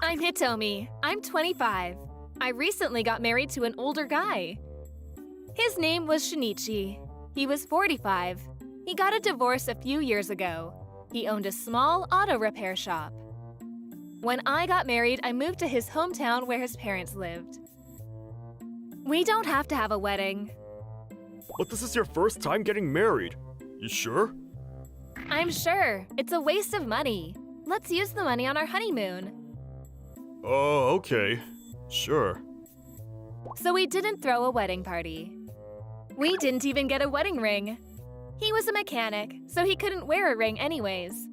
I'm Hitomi. I'm 25. I recently got married to an older guy. His name was Shinichi. He was 45. He got a divorce a few years ago. He owned a small auto repair shop. When I got married, I moved to his hometown where his parents lived. We don't have to have a wedding. But this is your first time getting married. You sure? I'm sure. It's a waste of money. Let's use the money on our honeymoon. Oh, okay. Sure. So we didn't throw a wedding party. We didn't even get a wedding ring. He was a mechanic, so he couldn't wear a ring anyways.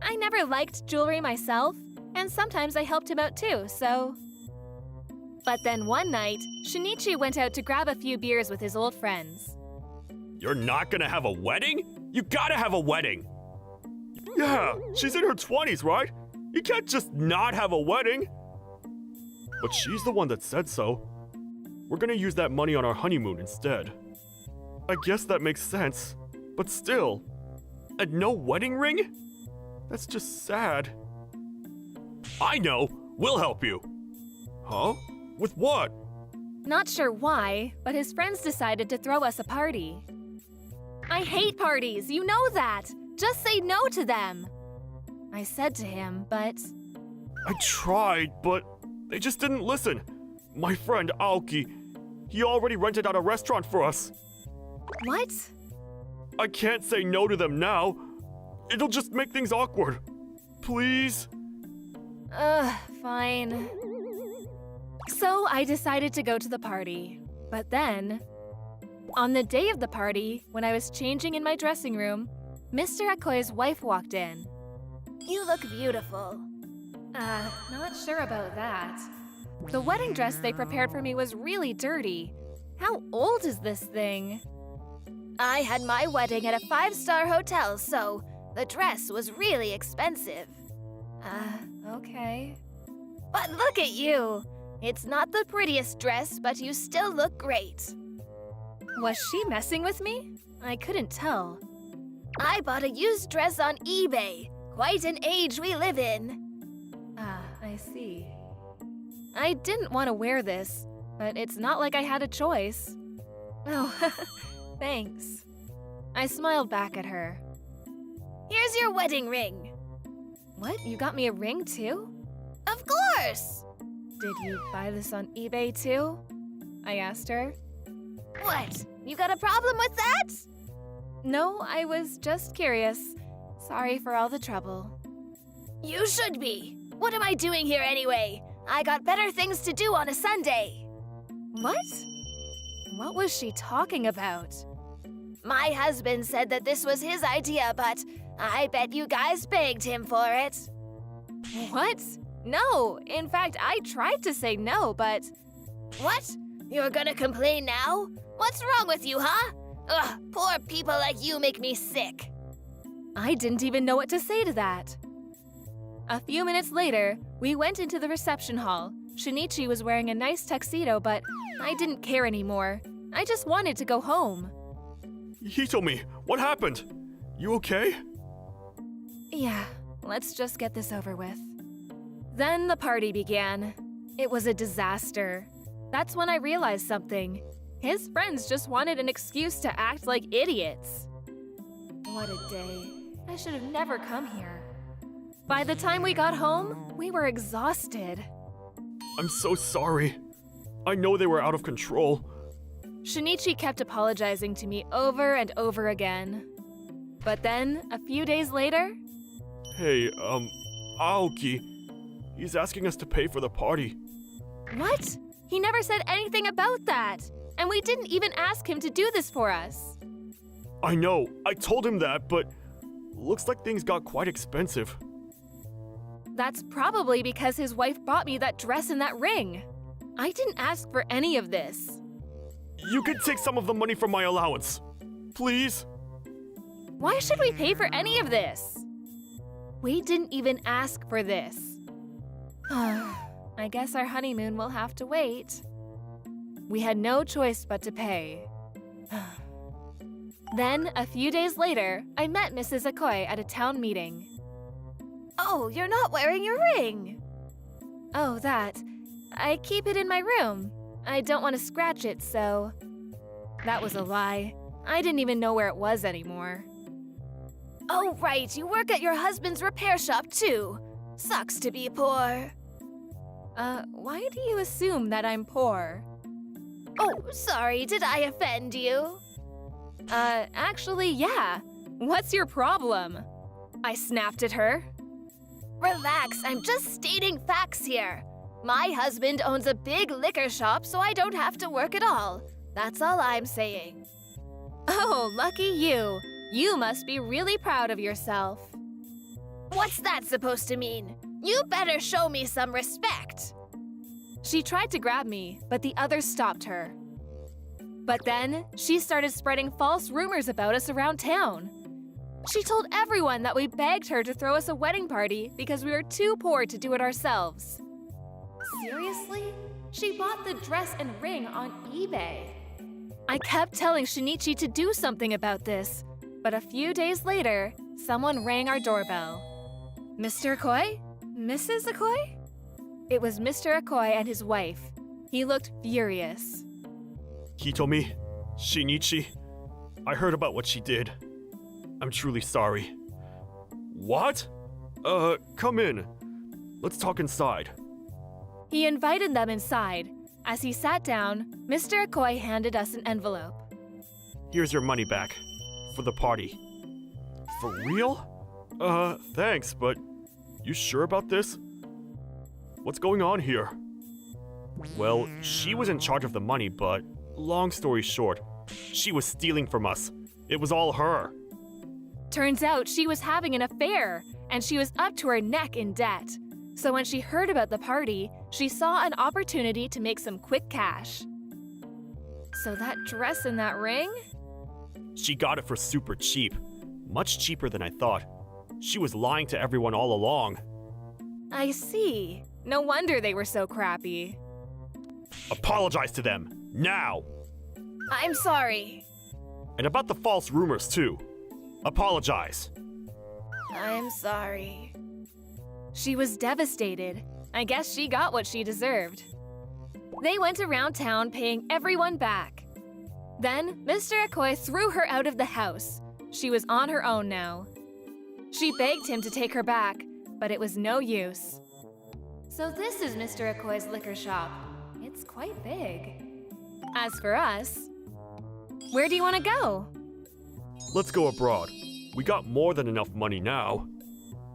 I never liked jewelry myself, and sometimes I helped him out too, so... But then one night, Shinichi went out to grab a few beers with his old friends. You're not gonna have a wedding? You gotta have a wedding! Yeah, she's in her 20s, right? You can't just not have a wedding! But she's the one that said so. We're gonna use that money on our honeymoon instead. I guess that makes sense, but still. And no wedding ring? That's just sad. I know! We'll help you! Huh? With what? Not sure why, but his friends decided to throw us a party. I hate parties, you know that! Just say no to them! I said to him, but... I tried, but they just didn't listen. My friend Aoki, he already rented out a restaurant for us. What? I can't say no to them now. It'll just make things awkward. Please? Fine. So I decided to go to the party. But then, on the day of the party, when I was changing in my dressing room, Mr. Akoi's wife walked in. You look beautiful. Not sure about that. The wedding dress they prepared for me was really dirty. How old is this thing? I had my wedding at a 5-star hotel, so the dress was really expensive. Okay. But look at you! It's not the prettiest dress, but you still look great. Was she messing with me? I couldn't tell. I bought a used dress on eBay. Quite an age we live in. I see. I didn't want to wear this, but it's not like I had a choice. Oh, thanks. I smiled back at her. Here's your wedding ring. What? You got me a ring too? Of course! Did you buy this on eBay too? I asked her. What? You got a problem with that? No, I was just curious. Sorry for all the trouble. You should be. What am I doing here anyway? I got better things to do on a Sunday. What? What was she talking about? My husband said that this was his idea, but I bet you guys begged him for it. What? No, in fact, I tried to say no, but... What? You're gonna complain now? What's wrong with you, huh? Ugh, poor people like you make me sick. I didn't even know what to say to that. A few minutes later, we went into the reception hall. Shinichi was wearing a nice tuxedo, but I didn't care anymore. I just wanted to go home. Hitomi, what happened? You okay? Yeah, let's just get this over with. Then the party began. It was a disaster. That's when I realized something. His friends just wanted an excuse to act like idiots. What a day. I should have never come here. By the time we got home, we were exhausted. I'm so sorry. I know they were out of control. Shinichi kept apologizing to me over and over again. But then, a few days later... Hey, Aoki. He's asking us to pay for the party. What? He never said anything about that. And we didn't even ask him to do this for us. I know, I told him that, but looks like things got quite expensive. That's probably because his wife bought me that dress and that ring. I didn't ask for any of this. You could take some of the money from my allowance. Please? Why should we pay for any of this? We didn't even ask for this. I guess our honeymoon will have to wait. We had no choice but to pay. Then, a few days later, I met Mrs. Akoi at a town meeting. Oh, you're not wearing your ring. Oh, that. I keep it in my room. I don't want to scratch it, so... That was a lie. I didn't even know where it was anymore. Oh, right, you work at your husband's repair shop, too. Sucks to be poor. Why do you assume that I'm poor? Oh, sorry, did I offend you? Actually, yeah. What's your problem? I snapped at her. Relax, I'm just stating facts here. My husband owns a big liquor shop, so I don't have to work at all. That's all I'm saying. Oh, lucky you. You must be really proud of yourself. What's that supposed to mean? You better show me some respect. She tried to grab me, but the others stopped her. But then, she started spreading false rumors about us around town. She told everyone that we begged her to throw us a wedding party because we were too poor to do it ourselves. Seriously? She bought the dress and ring on eBay. I kept telling Shinichi to do something about this, but a few days later, someone rang our doorbell. Mr. Akoi? Mrs. Akoi? It was Mr. Akoi and his wife. He looked furious. Hitomi, Shinichi, I heard about what she did. I'm truly sorry. What? Come in. Let's talk inside. He invited them inside. As he sat down, Mr. Akoi handed us an envelope. Here's your money back. For the party. For real? Thanks, but you sure about this? What's going on here? Well, she was in charge of the money, but long story short, she was stealing from us. It was all her. Turns out she was having an affair, and she was up to her neck in debt. So when she heard about the party, she saw an opportunity to make some quick cash. So that dress and that ring? She got it for super cheap. Much cheaper than I thought. She was lying to everyone all along. I see. No wonder they were so crappy. Apologize to them, now! I'm sorry. And about the false rumors, too. Apologize. I'm sorry. She was devastated. I guess she got what she deserved. They went around town paying everyone back. Then, Mr. Akoi threw her out of the house. She was on her own now. She begged him to take her back, but it was no use. So this is Mr. Akoi's liquor shop. It's quite big. As for us, where do you want to go? Let's go abroad. We got more than enough money now.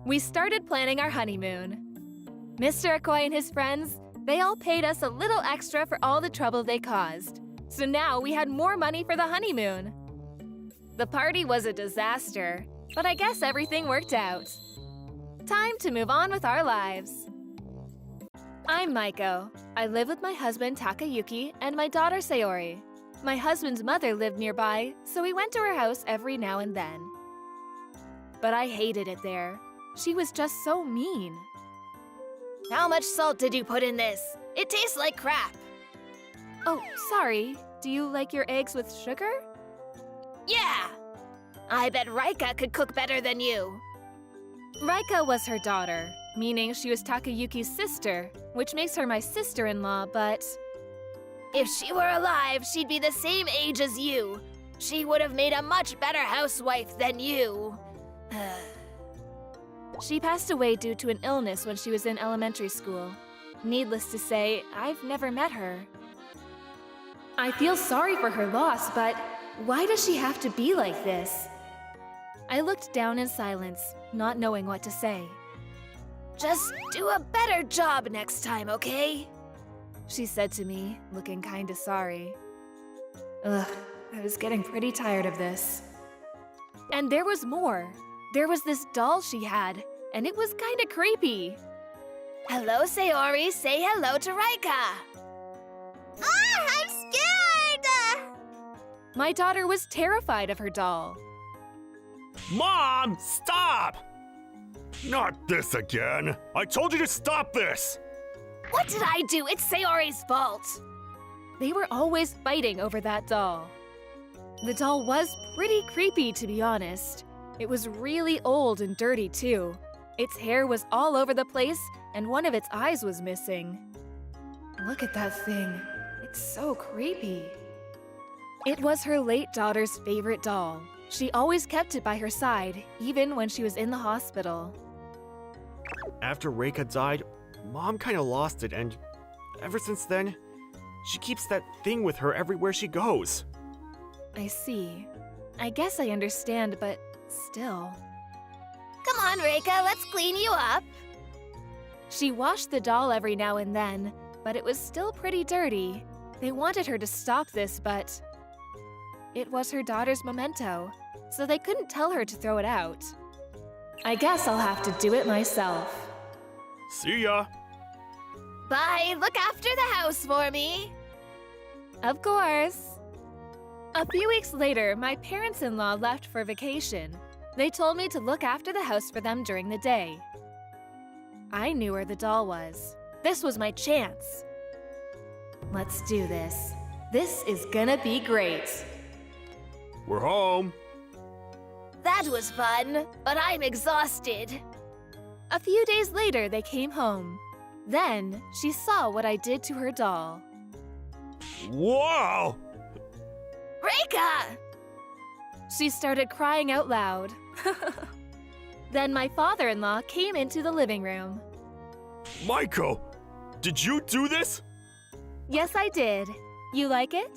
We started planning our honeymoon. Mr. Akoi and his friends, they all paid us a little extra for all the trouble they caused. So now we had more money for the honeymoon. The party was a disaster, but I guess everything worked out. Time to move on with our lives. I'm Maiko. I live with my husband Takayuki and my daughter Sayori. My husband's mother lived nearby, so we went to her house every now and then. But I hated it there. She was just so mean. How much salt did you put in this? It tastes like crap. Oh, sorry. Do you like your eggs with sugar? Yeah! I bet Raika could cook better than you. Raika was her daughter, meaning she was Takayuki's sister, which makes her my sister-in-law, but... If she were alive, she'd be the same age as you. She would have made a much better housewife than you. She passed away due to an illness when she was in elementary school. Needless to say, I've never met her. I feel sorry for her loss, but why does she have to be like this? I looked down in silence, not knowing what to say. Just do a better job next time, okay? She said to me, looking kinda sorry. Ugh, I was getting pretty tired of this. And there was more. There was this doll she had, and it was kinda creepy. Hello, Sayori. Say hello to Raika. Ah, I'm scared! My daughter was terrified of her doll. Mom, stop! Not this again. I told you to stop this! What did I do? It's Sayori's fault. They were always fighting over that doll. The doll was pretty creepy, to be honest. It was really old and dirty, too. Its hair was all over the place, and one of its eyes was missing. Look at that thing. It's so creepy. It was her late daughter's favorite doll. She always kept it by her side, even when she was in the hospital. After Reika died, Mom kinda lost it, and ever since then, she keeps that thing with her everywhere she goes. I see. I guess I understand, but still. Come on, Reika, let's clean you up. She washed the doll every now and then, but it was still pretty dirty. They wanted her to stop this, but it was her daughter's memento, so they couldn't tell her to throw it out. I guess I'll have to do it myself. See ya! Bye, look after the house for me. Of course. A few weeks later, my parents-in-law left for vacation. They told me to look after the house for them during the day. I knew where the doll was. This was my chance. Let's do this. This is gonna be great. We're home! That was fun, but I'm exhausted. A few days later, they came home. Then, she saw what I did to her doll. Wow! Reika! She started crying out loud. Then my father-in-law came into the living room. Maiko! Did you do this? Yes, I did. You like it?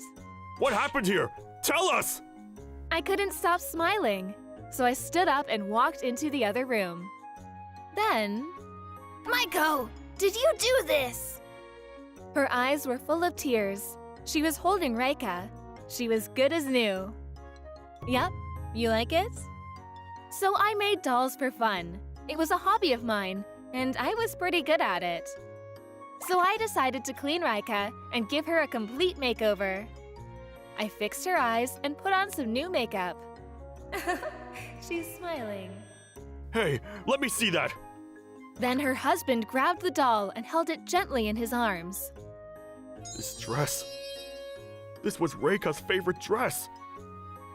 What happened here? Tell us! I couldn't stop smiling, so I stood up and walked into the other room. Then, Maiko, did you do this? her eyes were full of tears. She was holding Reika. She was good as new. Yep, you like it? So I made dolls for fun. It was a hobby of mine, and I was pretty good at it. So I decided to clean Reika and give her a complete makeover. I fixed her eyes and put on some new makeup. She's smiling. Hey, let me see that! Then her husband grabbed the doll and held it gently in his arms. This dress. This was Reika's favorite dress.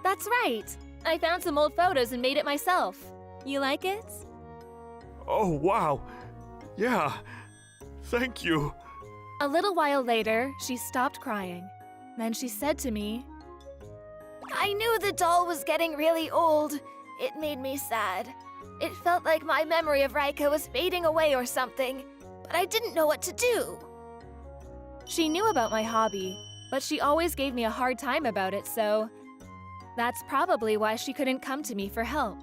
That's right. I found some old photos and made it myself. You like it? Oh, wow. Yeah. Thank you. A little while later, she stopped crying. Then she said to me, I knew the doll was getting really old. It made me sad. It felt like my memory of Reika was fading away or something, but I didn't know what to do. she knew about my hobby, but she always gave me a hard time about it, so that's probably why she couldn't come to me for help.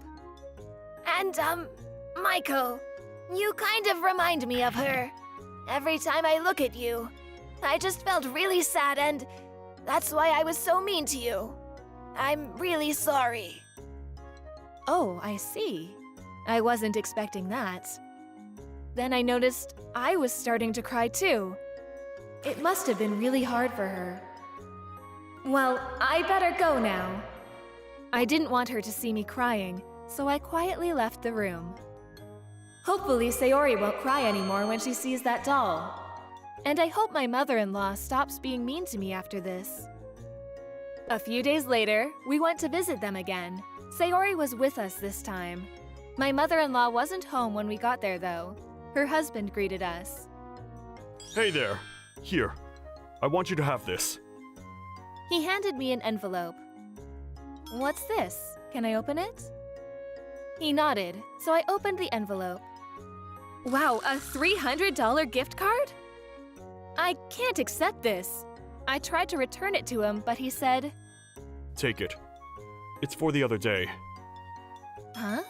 And, Maiko, you kind of remind me of her. Every time I look at you, I just felt really sad, and that's why I was so mean to you. I'm really sorry. Oh, I see. I wasn't expecting that. Then I noticed I was starting to cry too. It must have been really hard for her. Well, I better go now. I didn't want her to see me crying, so I quietly left the room. Hopefully Sayori won't cry anymore when she sees that doll. And I hope my mother-in-law stops being mean to me after this. A few days later, we went to visit them again. Sayori was with us this time. My mother-in-law wasn't home when we got there, though. Her husband greeted us. Hey there. Here. I want you to have this. He handed me an envelope. What's this? Can I open it? He nodded, so I opened the envelope. Wow, a $300 gift card? I can't accept this. I tried to return it to him, but he said, Take it. It's for the other day. Huh?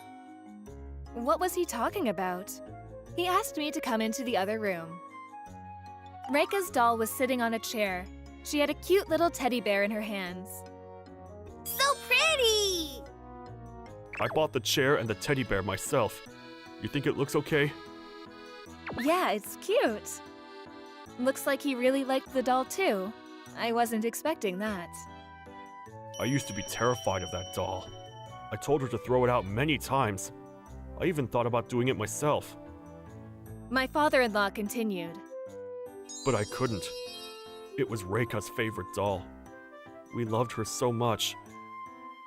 What was he talking about? He asked me to come into the other room. Reika's doll was sitting on a chair. She had a cute little teddy bear in her hands. So pretty! I bought the chair and the teddy bear myself. You think it looks okay? Yeah, it's cute. Looks like he really liked the doll too. I wasn't expecting that. I used to be terrified of that doll. I told her to throw it out many times. I even thought about doing it myself. My father-in-law continued. But I couldn't. It was Reika's favorite doll. We loved her so much.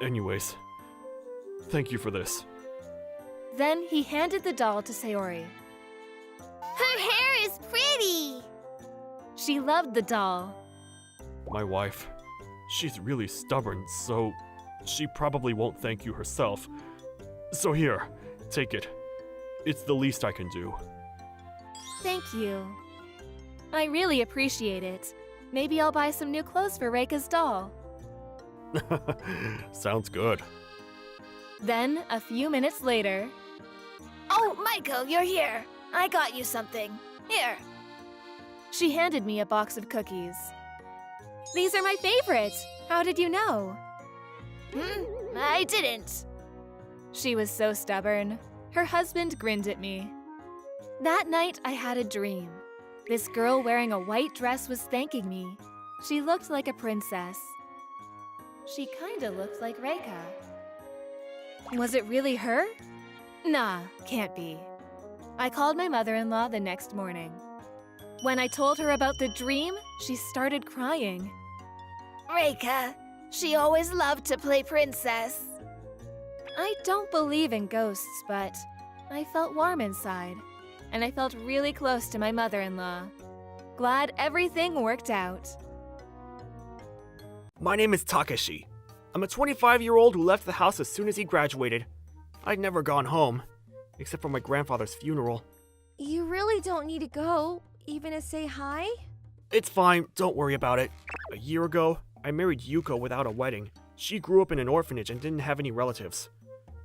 Anyways, thank you for this. Then he handed the doll to Sayori. Her hair is pretty. She loved the doll. My wife, she's really stubborn, so she probably won't thank you herself. So here, take it. It's the least I can do. Thank you. I really appreciate it. Maybe I'll buy some new clothes for Reika's doll. Sounds good. Then, a few minutes later... Oh, Maiko, you're here. I got you something. Here. She handed me a box of cookies. These are my favorite! How did you know? I didn't. She was so stubborn. Her husband grinned at me. That night, I had a dream. This girl wearing a white dress was thanking me. She looked like a princess. She kinda looked like Reika. Was it really her? Nah, can't be. I called my mother-in-law the next morning. When I told her about the dream, she started crying. Reika, she always loved to play princess. I don't believe in ghosts, but I felt warm inside, and I felt really close to my mother-in-law. Glad everything worked out. My name is Takeshi. I'm a 25-year-old who left the house as soon as he graduated. I'd never gone home, except for my grandfather's funeral. You really don't need to go, even to say hi? It's fine, don't worry about it. A year ago, I married Yuko without a wedding. She grew up in an orphanage and didn't have any relatives.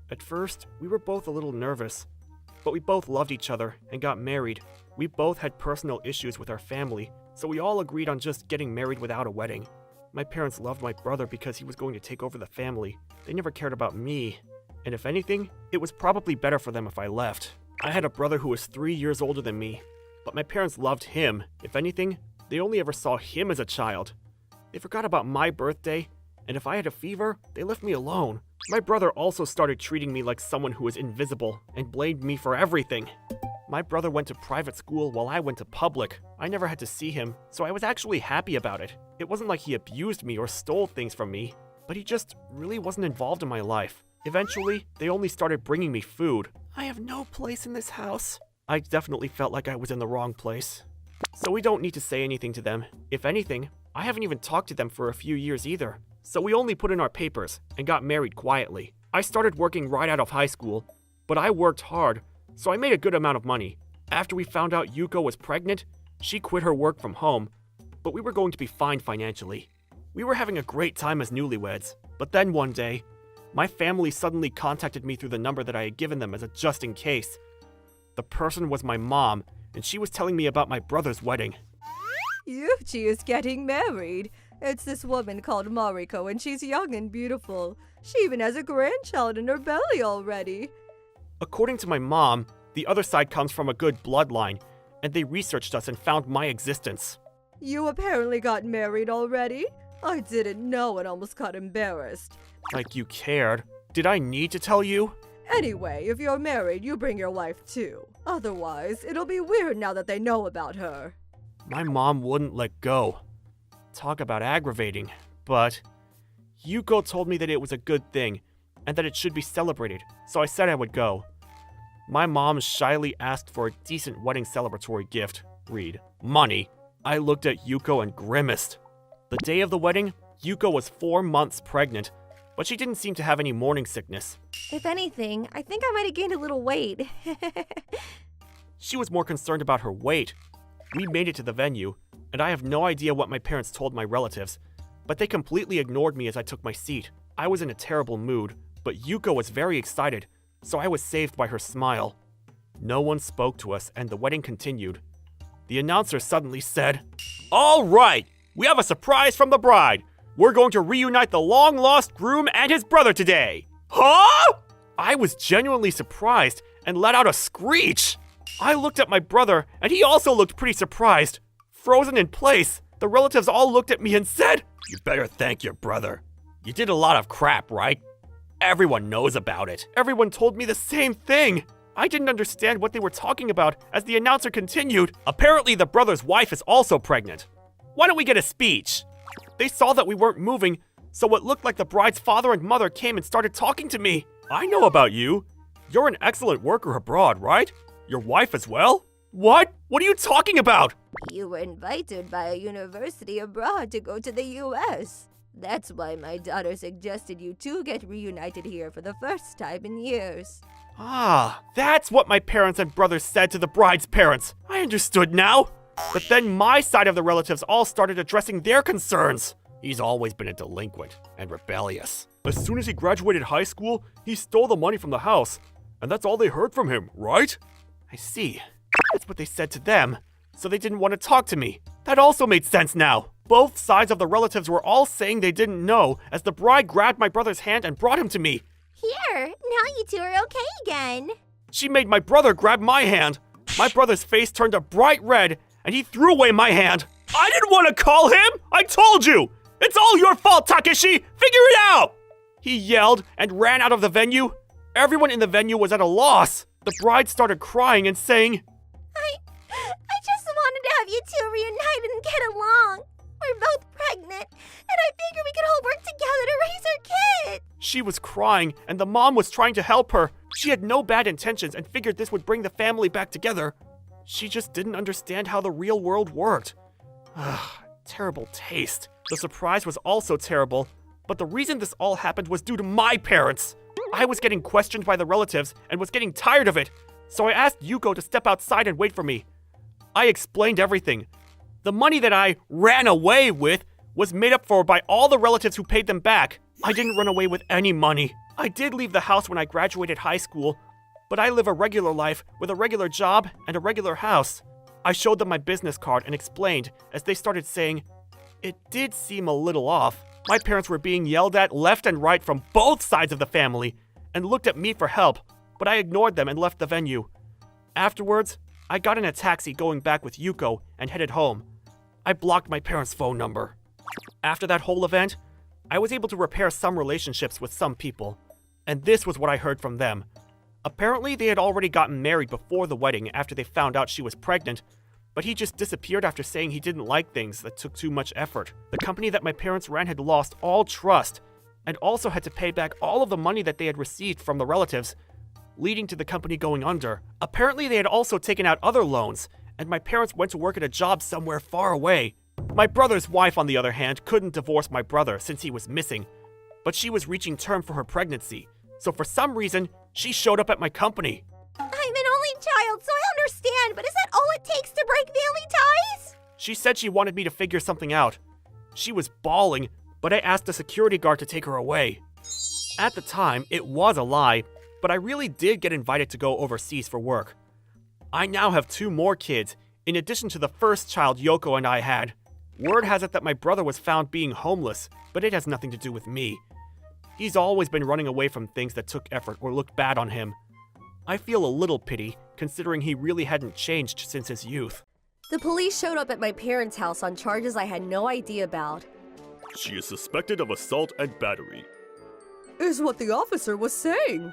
At first, we were both a little nervous, but we both loved each other and got married. We both had personal issues with our family, so we all agreed on just getting married without a wedding. My parents loved my brother because he was going to take over the family. They never cared about me. And if anything, it was probably better for them if I left. I had a brother who was 3 years older than me, but my parents loved him. If anything, they only ever saw him as a child. They forgot about my birthday, and if I had a fever, they left me alone. My brother also started treating me like someone who was invisible and blamed me for everything. My brother went to private school while I went to public. I never had to see him, so I was actually happy about it. It wasn't like he abused me or stole things from me, but he just really wasn't involved in my life. Eventually, they only started bringing me food. I have no place in this house. I definitely felt like I was in the wrong place. So we don't need to say anything to them. If anything, I haven't even talked to them for a few years either. So we only put in our papers and got married quietly. I started working right out of high school, but I worked hard, so I made a good amount of money. After we found out Yuko was pregnant, she quit her work from home, but we were going to be fine financially. We were having a great time as newlyweds, but then one day, my family suddenly contacted me through the number that I had given them as a just in case. The person was my mom, and she was telling me about my brother's wedding. Yuchi is getting married. It's this woman called Mariko, and she's young and beautiful. She even has a grandchild in her belly already. According to my mom, the other side comes from a good bloodline, and they researched us and found my existence. You apparently got married already? I didn't know and almost got embarrassed. Like you cared. Did I need to tell you? Anyway, if you're married, you bring your wife too. Otherwise, it'll be weird now that they know about her. My mom wouldn't let go. Talk about aggravating. But Yuko told me that it was a good thing, and that it should be celebrated, so I said I would go. My mom shyly asked for a decent wedding celebratory gift. Read, money. I looked at Yuko and grimaced. The day of the wedding, Yuko was 4 months pregnant, but she didn't seem to have any morning sickness. If anything, I think I might have gained a little weight. She was more concerned about her weight. We made it to the venue, and I have no idea what my parents told my relatives, but they completely ignored me as I took my seat. I was in a terrible mood, but Yuko was very excited, so I was saved by her smile. No one spoke to us, and the wedding continued. The announcer suddenly said, "All right, we have a surprise from the bride. We're going to reunite the long-lost groom and his brother today." Huh? I was genuinely surprised and let out a screech. I looked at my brother, and he also looked pretty surprised. Frozen in place, the relatives all looked at me and said, "You better thank your brother. You did a lot of crap, right? Everyone knows about it." Everyone told me the same thing. I didn't understand what they were talking about as the announcer continued. Apparently the brother's wife is also pregnant. Why don't we get a speech? They saw that we weren't moving, so what looked like the bride's father and mother came and started talking to me. "I know about you. You're an excellent worker abroad, right? Your wife as well?" What? What are you talking about? You were invited by a university abroad to go to the US. That's why my daughter suggested you two get reunited here for the first time in years. Ah, that's what my parents and brothers said to the bride's parents. I understood now. But then my side of the relatives all started addressing their concerns. He's always been a delinquent and rebellious. As soon as he graduated high school, he stole the money from the house. And that's all they heard from him, right? I see. That's what they said to them. So they didn't want to talk to me. That also made sense now. Both sides of the relatives were all saying they didn't know as the bride grabbed my brother's hand and brought him to me. Here, now you two are okay again. She made my brother grab my hand. My brother's face turned a bright red and he threw away my hand. I didn't want to call him! I told you! It's all your fault, Takeshi! Figure it out! He yelled and ran out of the venue. Everyone in the venue was at a loss. The bride started crying and saying, I just wanted to have you two reunited and get along. We're both pregnant, and I figured we could all work together to raise our kid. She was crying and the mom was trying to help her. She had no bad intentions and figured this would bring the family back together. She just didn't understand how the real world worked. Terrible taste. The surprise was also terrible, but the reason this all happened was due to my parents. I was getting questioned by the relatives and was getting tired of it, so I asked Yuko to step outside and wait for me. I explained everything. The money that I ran away with was made up for by all the relatives who paid them back. I didn't run away with any money. I did leave the house when I graduated high school, but I live a regular life with a regular job and a regular house. I showed them my business card and explained, as they started saying, it did seem a little off. My parents were being yelled at left and right from both sides of the family and looked at me for help, but I ignored them and left the venue. Afterwards, I got in a taxi going back with Yuko and headed home. I blocked my parents' phone number. After that whole event, I was able to repair some relationships with some people, and this was what I heard from them. Apparently, they had already gotten married before the wedding after they found out she was pregnant, but he just disappeared after saying he didn't like things that took too much effort. The company that my parents ran had lost all trust, and also had to pay back all of the money that they had received from the relatives, leading to the company going under. Apparently, they had also taken out other loans, and my parents went to work at a job somewhere far away. My brother's wife, on the other hand, couldn't divorce my brother since he was missing, but she was reaching term for her pregnancy, so for some reason, she showed up at my company. I'm an only child, so I understand, but is that all it takes to break family ties? She said she wanted me to figure something out. She was bawling, but I asked a security guard to take her away. At the time, it was a lie, but I really did get invited to go overseas for work. I now have 2 more kids, in addition to the first child Yoko and I had. Word has it that my brother was found being homeless, but it has nothing to do with me. He's always been running away from things that took effort or looked bad on him. I feel a little pity, considering he really hadn't changed since his youth. The police showed up at my parents' house on charges I had no idea about. She is suspected of assault and battery. Is what the officer was saying.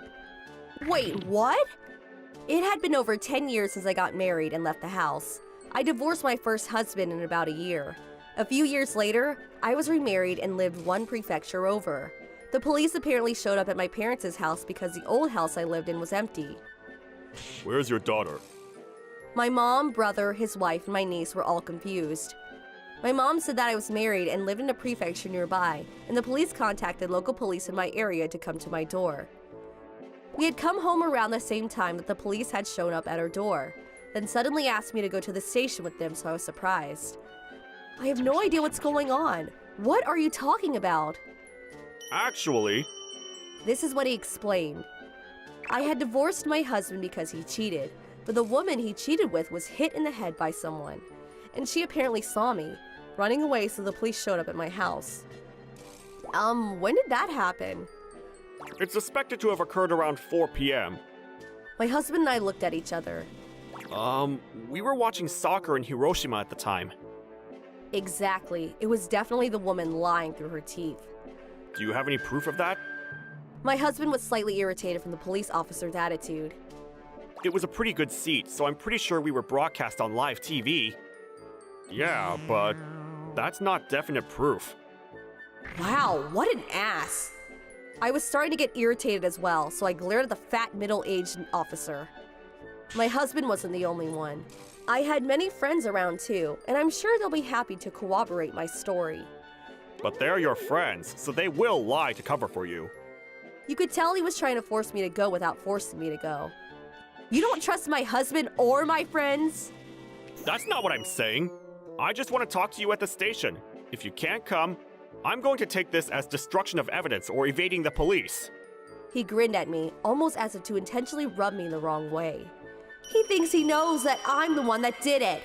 Wait, what? It had been over 10 years since I got married and left the house. I divorced my first husband in about a year. A few years later, I was remarried and lived one prefecture over. The police apparently showed up at my parents' house because the old house I lived in was empty. Where's your daughter? My mom, brother, his wife, and my niece were all confused. My mom said that I was married and lived in a prefecture nearby, and the police contacted local police in my area to come to my door. We had come home around the same time that the police had shown up at our door, then suddenly asked me to go to the station with them, so I was surprised. I have no idea what's going on. What are you talking about? Actually, This is what he explained. I had divorced my husband because he cheated, but the woman he cheated with was hit in the head by someone, and she apparently saw me, running away, so the police showed up at my house. When did that happen? it's suspected to have occurred around 4 p.m. My husband and I looked at each other. We were watching soccer in Hiroshima at the time. Exactly. It was definitely the woman lying through her teeth. Do you have any proof of that? My husband was slightly irritated from the police officer's attitude. It was a pretty good seat, so I'm pretty sure we were broadcast on live TV. Yeah, but that's not definite proof. Wow, what an ass. I was starting to get irritated as well, so I glared at the fat middle-aged officer. My husband wasn't the only one. I had many friends around too, and I'm sure they'll be happy to corroborate my story. But they're your friends, so they will lie to cover for you. You could tell he was trying to force me to go without forcing me to go. You don't trust my husband or my friends? That's not what I'm saying. I just want to talk to you at the station. If you can't come, I'm going to take this as destruction of evidence or evading the police. He grinned at me, almost as if to intentionally rub me the wrong way. He thinks he knows that I'm the one that did it.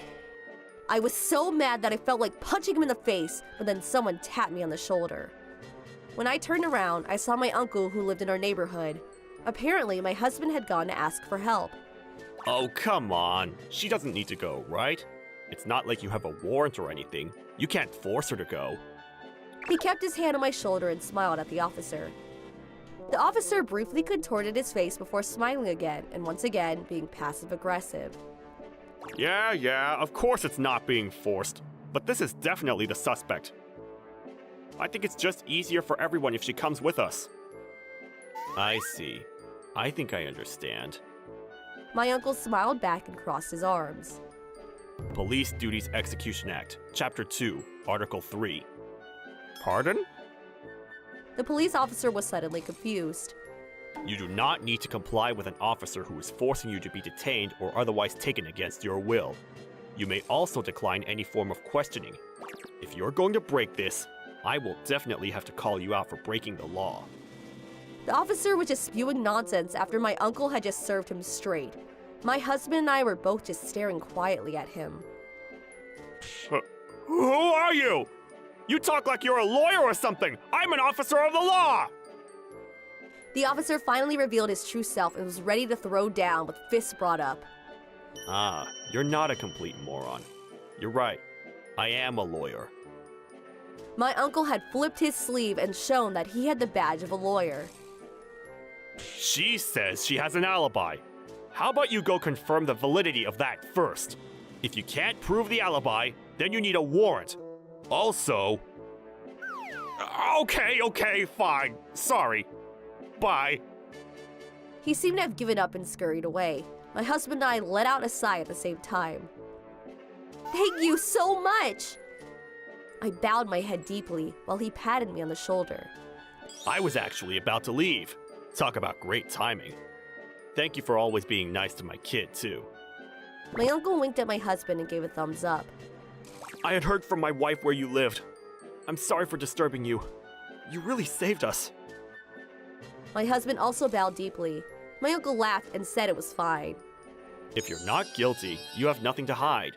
I was so mad that I felt like punching him in the face, but then someone tapped me on the shoulder. When I turned around, I saw my uncle who lived in our neighborhood. Apparently, my husband had gone to ask for help. Oh, come on. She doesn't need to go, right? It's not like you have a warrant or anything. You can't force her to go. He kept his hand on my shoulder and smiled at the officer. The officer briefly contorted his face before smiling again and once again being passive-aggressive. Yeah, of course it's not being forced. But this is definitely the suspect. I think it's just easier for everyone if she comes with us. I see. I think I understand. My uncle smiled back and crossed his arms. Police Duties Execution Act, Chapter 2, Article 3. Pardon? The police officer was suddenly confused. You do not need to comply with an officer who is forcing you to be detained or otherwise taken against your will. You may also decline any form of questioning. If you're going to break this, I will definitely have to call you out for breaking the law. The officer was just spewing nonsense after my uncle had just served him straight. My husband and I were both just staring quietly at him. Who are you? You talk like you're a lawyer or something! I'm an officer of the law! The officer finally revealed his true self and was ready to throw down with fists brought up. Ah, you're not a complete moron. You're right. I am a lawyer. My uncle had flipped his sleeve and shown that he had the badge of a lawyer. She says she has an alibi. How about you go confirm the validity of that first? If you can't prove the alibi, then you need a warrant. Also... Okay, fine. Sorry. Bye. He seemed to have given up and scurried away. My husband and I let out a sigh at the same time. Thank you so much! I bowed my head deeply while he patted me on the shoulder. I was actually about to leave. Talk about great timing. Thank you for always being nice to my kid, too. My uncle winked at my husband and gave a thumbs up. I had heard from my wife where you lived. I'm sorry for disturbing you. You really saved us. My husband also bowed deeply. My uncle laughed and said it was fine. If you're not guilty, you have nothing to hide.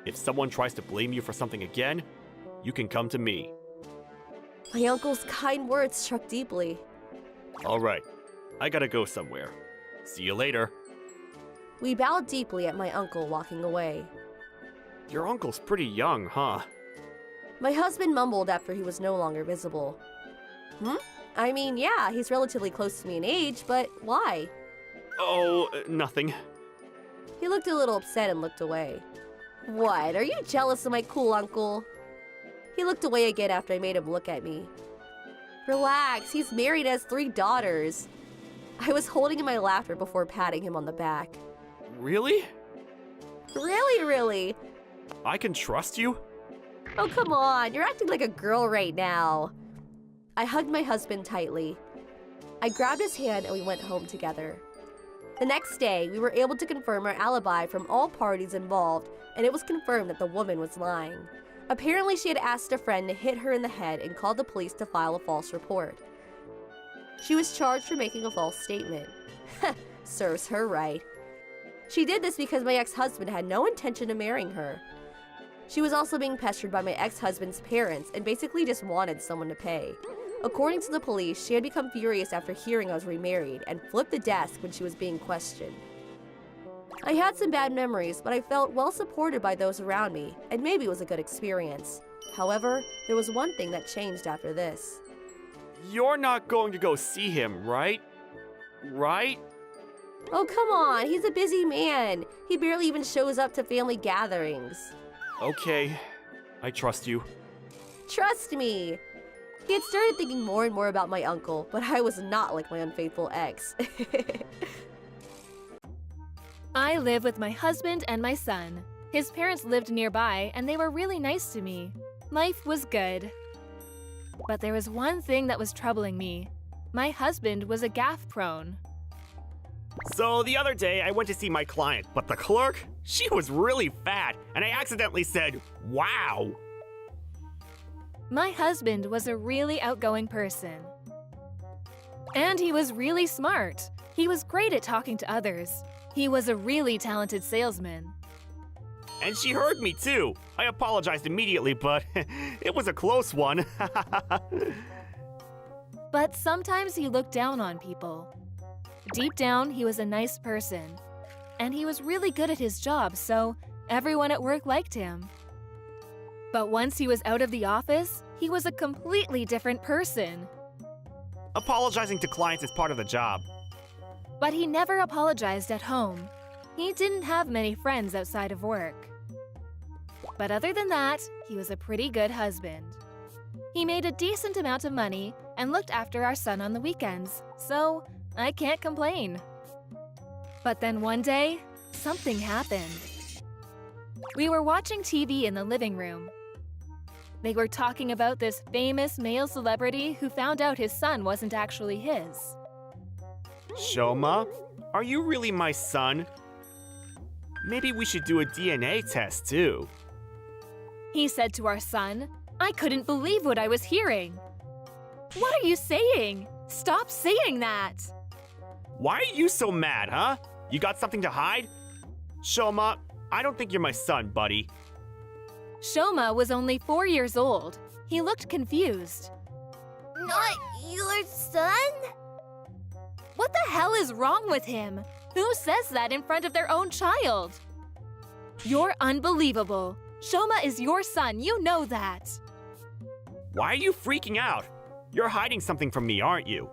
If someone tries to blame you for something again, you can come to me. My uncle's kind words struck deeply. All right, I gotta go somewhere. See you later. We bowed deeply at my uncle walking away. Your uncle's pretty young, huh? My husband mumbled after he was no longer visible. I mean, yeah, he's relatively close to me in age, but why? Oh, nothing. He looked a little upset and looked away. What, are you jealous of my cool uncle? He looked away again after I made him look at me. Relax, he's married and has 3 daughters. I was holding in my laughter before patting him on the back. Really? Really? I can trust you? Oh, come on, you're acting like a girl right now. I hugged my husband tightly. I grabbed his hand and we went home together. The next day, we were able to confirm our alibi from all parties involved, and it was confirmed that the woman was lying. Apparently, she had asked a friend to hit her in the head and called the police to file a false report. She was charged for making a false statement. Serves her right. She did this because my ex-husband had no intention of marrying her. She was also being pestered by my ex-husband's parents and basically just wanted someone to pay. According to the police, she had become furious after hearing I was remarried and flipped the desk when she was being questioned. I had some bad memories, but I felt well supported by those around me, and maybe it was a good experience. However, there was one thing that changed after this. You're not going to go see him, right? Right? Oh, come on, he's a busy man. He barely even shows up to family gatherings. Okay, I trust you. Trust me. He had started thinking more and more about my uncle, but I was not like my unfaithful ex. I live with my husband and my son. His parents lived nearby and they were really nice to me. Life was good. But there was one thing that was troubling me. My husband was a gaffe prone. So the other day, I went to see my client, but the clerk, she was really fat, and I accidentally said, "Wow." My husband was a really outgoing person. And he was really smart. He was great at talking to others. He was a really talented salesman. And she heard me too. I apologized immediately, but it was a close one. But sometimes he looked down on people. Deep down, he was a nice person. And he was really good at his job, so everyone at work liked him. But once he was out of the office, he was a completely different person. Apologizing to clients is part of the job. But he never apologized at home. He didn't have many friends outside of work. But other than that, he was a pretty good husband. He made a decent amount of money and looked after our son on the weekends, so I can't complain. But then one day, something happened. We were watching TV in the living room. They were talking about this famous male celebrity who found out his son wasn't actually his. Shoma, are you really my son? Maybe we should do a DNA test too. He said to our son. I couldn't believe what I was hearing. What are you saying? Stop saying that! Why are you so mad, huh? You got something to hide? Shoma, I don't think you're my son, buddy. Shoma was only 4 years old. He looked confused. Not your son? What the hell is wrong with him? Who says that in front of their own child? You're unbelievable. Shoma is your son, you know that. Why are you freaking out? You're hiding something from me, aren't you?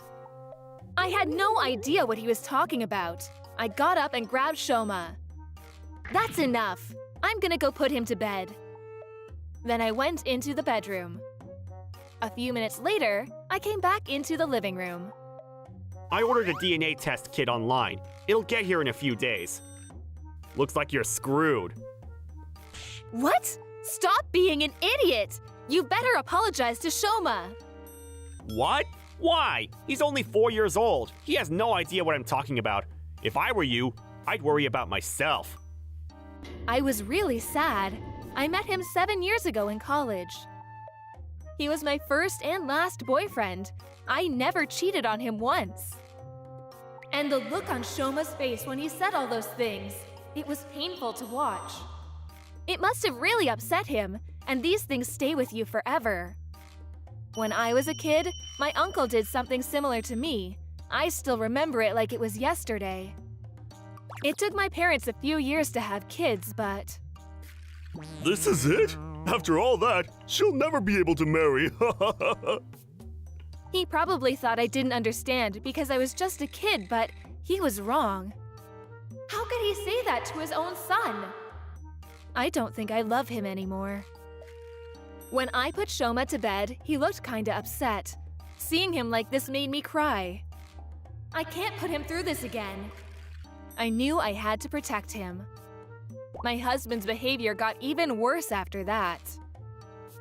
I had no idea what he was talking about. I got up and grabbed Shoma. That's enough. I'm gonna go put him to bed. Then I went into the bedroom. A few minutes later, I came back into the living room. I ordered a DNA test kit online. It'll get here in a few days. Looks like you're screwed. What? Stop being an idiot! You better apologize to Shoma. What? Why? He's only 4 years old. He has no idea what I'm talking about. If I were you, I'd worry about myself. I was really sad. I met him 7 years ago in college. He was my first and last boyfriend. I never cheated on him once. And the look on Shoma's face when he said all those things, it was painful to watch. It must have really upset him, and these things stay with you forever. When I was a kid, my uncle did something similar to me. I still remember it like it was yesterday. It took my parents a few years to have kids, but... This is it? After all that, she'll never be able to marry. He probably thought I didn't understand because I was just a kid, but he was wrong. How could he say that to his own son? I don't think I love him anymore. When I put Shoma to bed, he looked kinda upset. Seeing him like this made me cry. I can't put him through this again. I knew I had to protect him. My husband's behavior got even worse after that.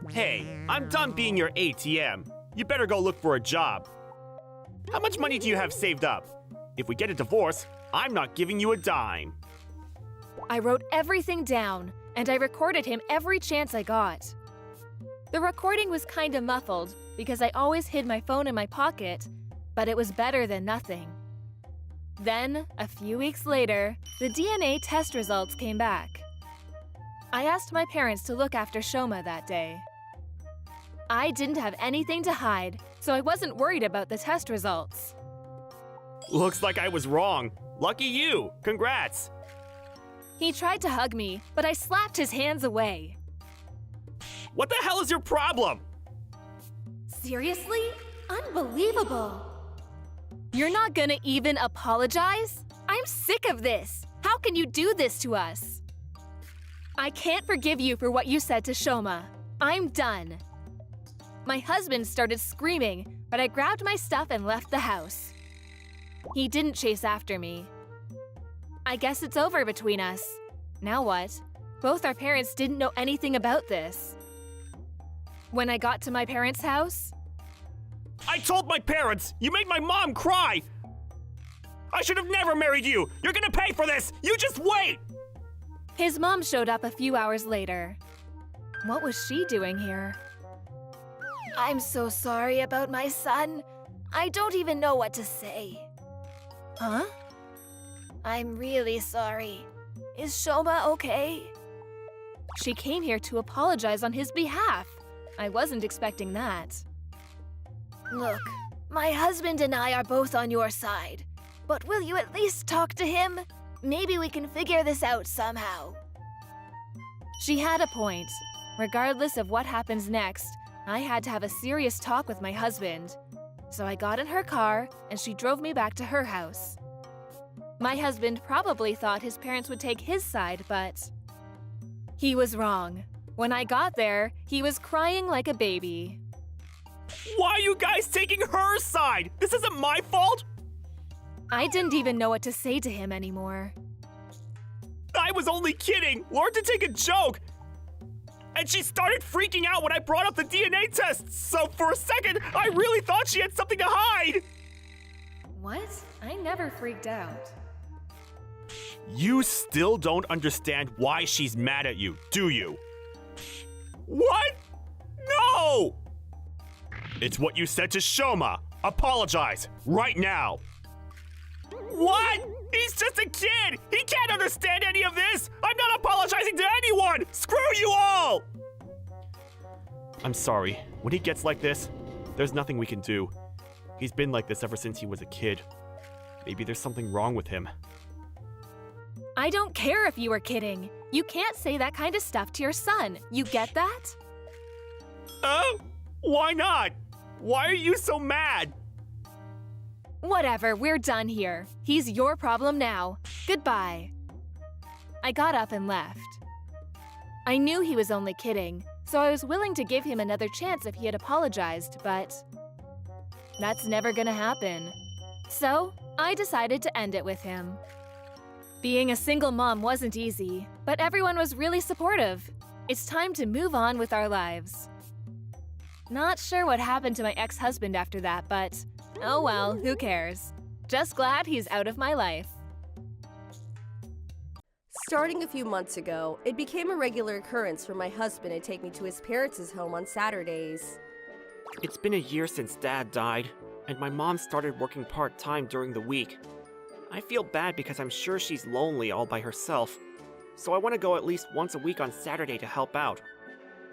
Hey, I'm done being your ATM. You better go look for a job. How much money do you have saved up? If we get a divorce, I'm not giving you a dime. I wrote everything down, and I recorded him every chance I got. The recording was kinda muffled because I always hid my phone in my pocket, but it was better than nothing. Then, a few weeks later, the DNA test results came back. I asked my parents to look after Shoma that day. I didn't have anything to hide, so I wasn't worried about the test results. Looks like I was wrong. Lucky you. Congrats. He tried to hug me, but I slapped his hands away. What the hell is your problem? Seriously? Unbelievable. You're not gonna even apologize? I'm sick of this. How can you do this to us? I can't forgive you for what you said to Shoma. I'm done. My husband started screaming, but I grabbed my stuff and left the house. He didn't chase after me. I guess it's over between us. Now what? Both our parents didn't know anything about this. When I got to my parents' house, I told my parents! You made my mom cry! I should have never married you! You're gonna pay for this! You just wait! his mom showed up a few hours later. What was she doing here? I'm so sorry about my son. I don't even know what to say. Huh? I'm really sorry. Is Shoma okay? She came here to apologize on his behalf. I wasn't expecting that. Look, my husband and I are both on your side. But will you at least talk to him? Maybe we can figure this out somehow. She had a point. Regardless of what happens next, I had to have a serious talk with my husband. So I got in her car and she drove me back to her house. My husband probably thought his parents would take his side, but he was wrong. When I got there, he was crying like a baby. Why are you guys taking her side? This isn't my fault! I didn't even know what to say to him anymore. I was only kidding! Learn to take a joke! And she started freaking out when I brought up the DNA tests, so for a second, I really thought she had something to hide! What? I never freaked out. You still don't understand why she's mad at you, do you? What? No! It's what you said to Shoma. Apologize, right now. What? He's just a kid! He can't understand any of this! I'm not apologizing to anyone! Screw you all! I'm sorry. When he gets like this, there's nothing we can do. He's been like this ever since he was a kid. Maybe there's something wrong with him. I don't care if you were kidding. You can't say that kind of stuff to your son. You get that? Oh? Why not? Why are you so mad? Whatever, we're done here. He's your problem now. Goodbye. I got up and left. I knew he was only kidding, so I was willing to give him another chance if he had apologized, but that's never gonna happen. So, I decided to end it with him. Being a single mom wasn't easy, but everyone was really supportive. It's time to move on with our lives. Not sure what happened to my ex-husband after that, but oh well, who cares? Just glad he's out of my life. Starting a few months ago, it became a regular occurrence for my husband to take me to his parents' home on Saturdays. It's been a year since Dad died, and my mom started working part-time during the week. I feel bad because I'm sure she's lonely all by herself, so I want to go at least once a week on Saturday to help out.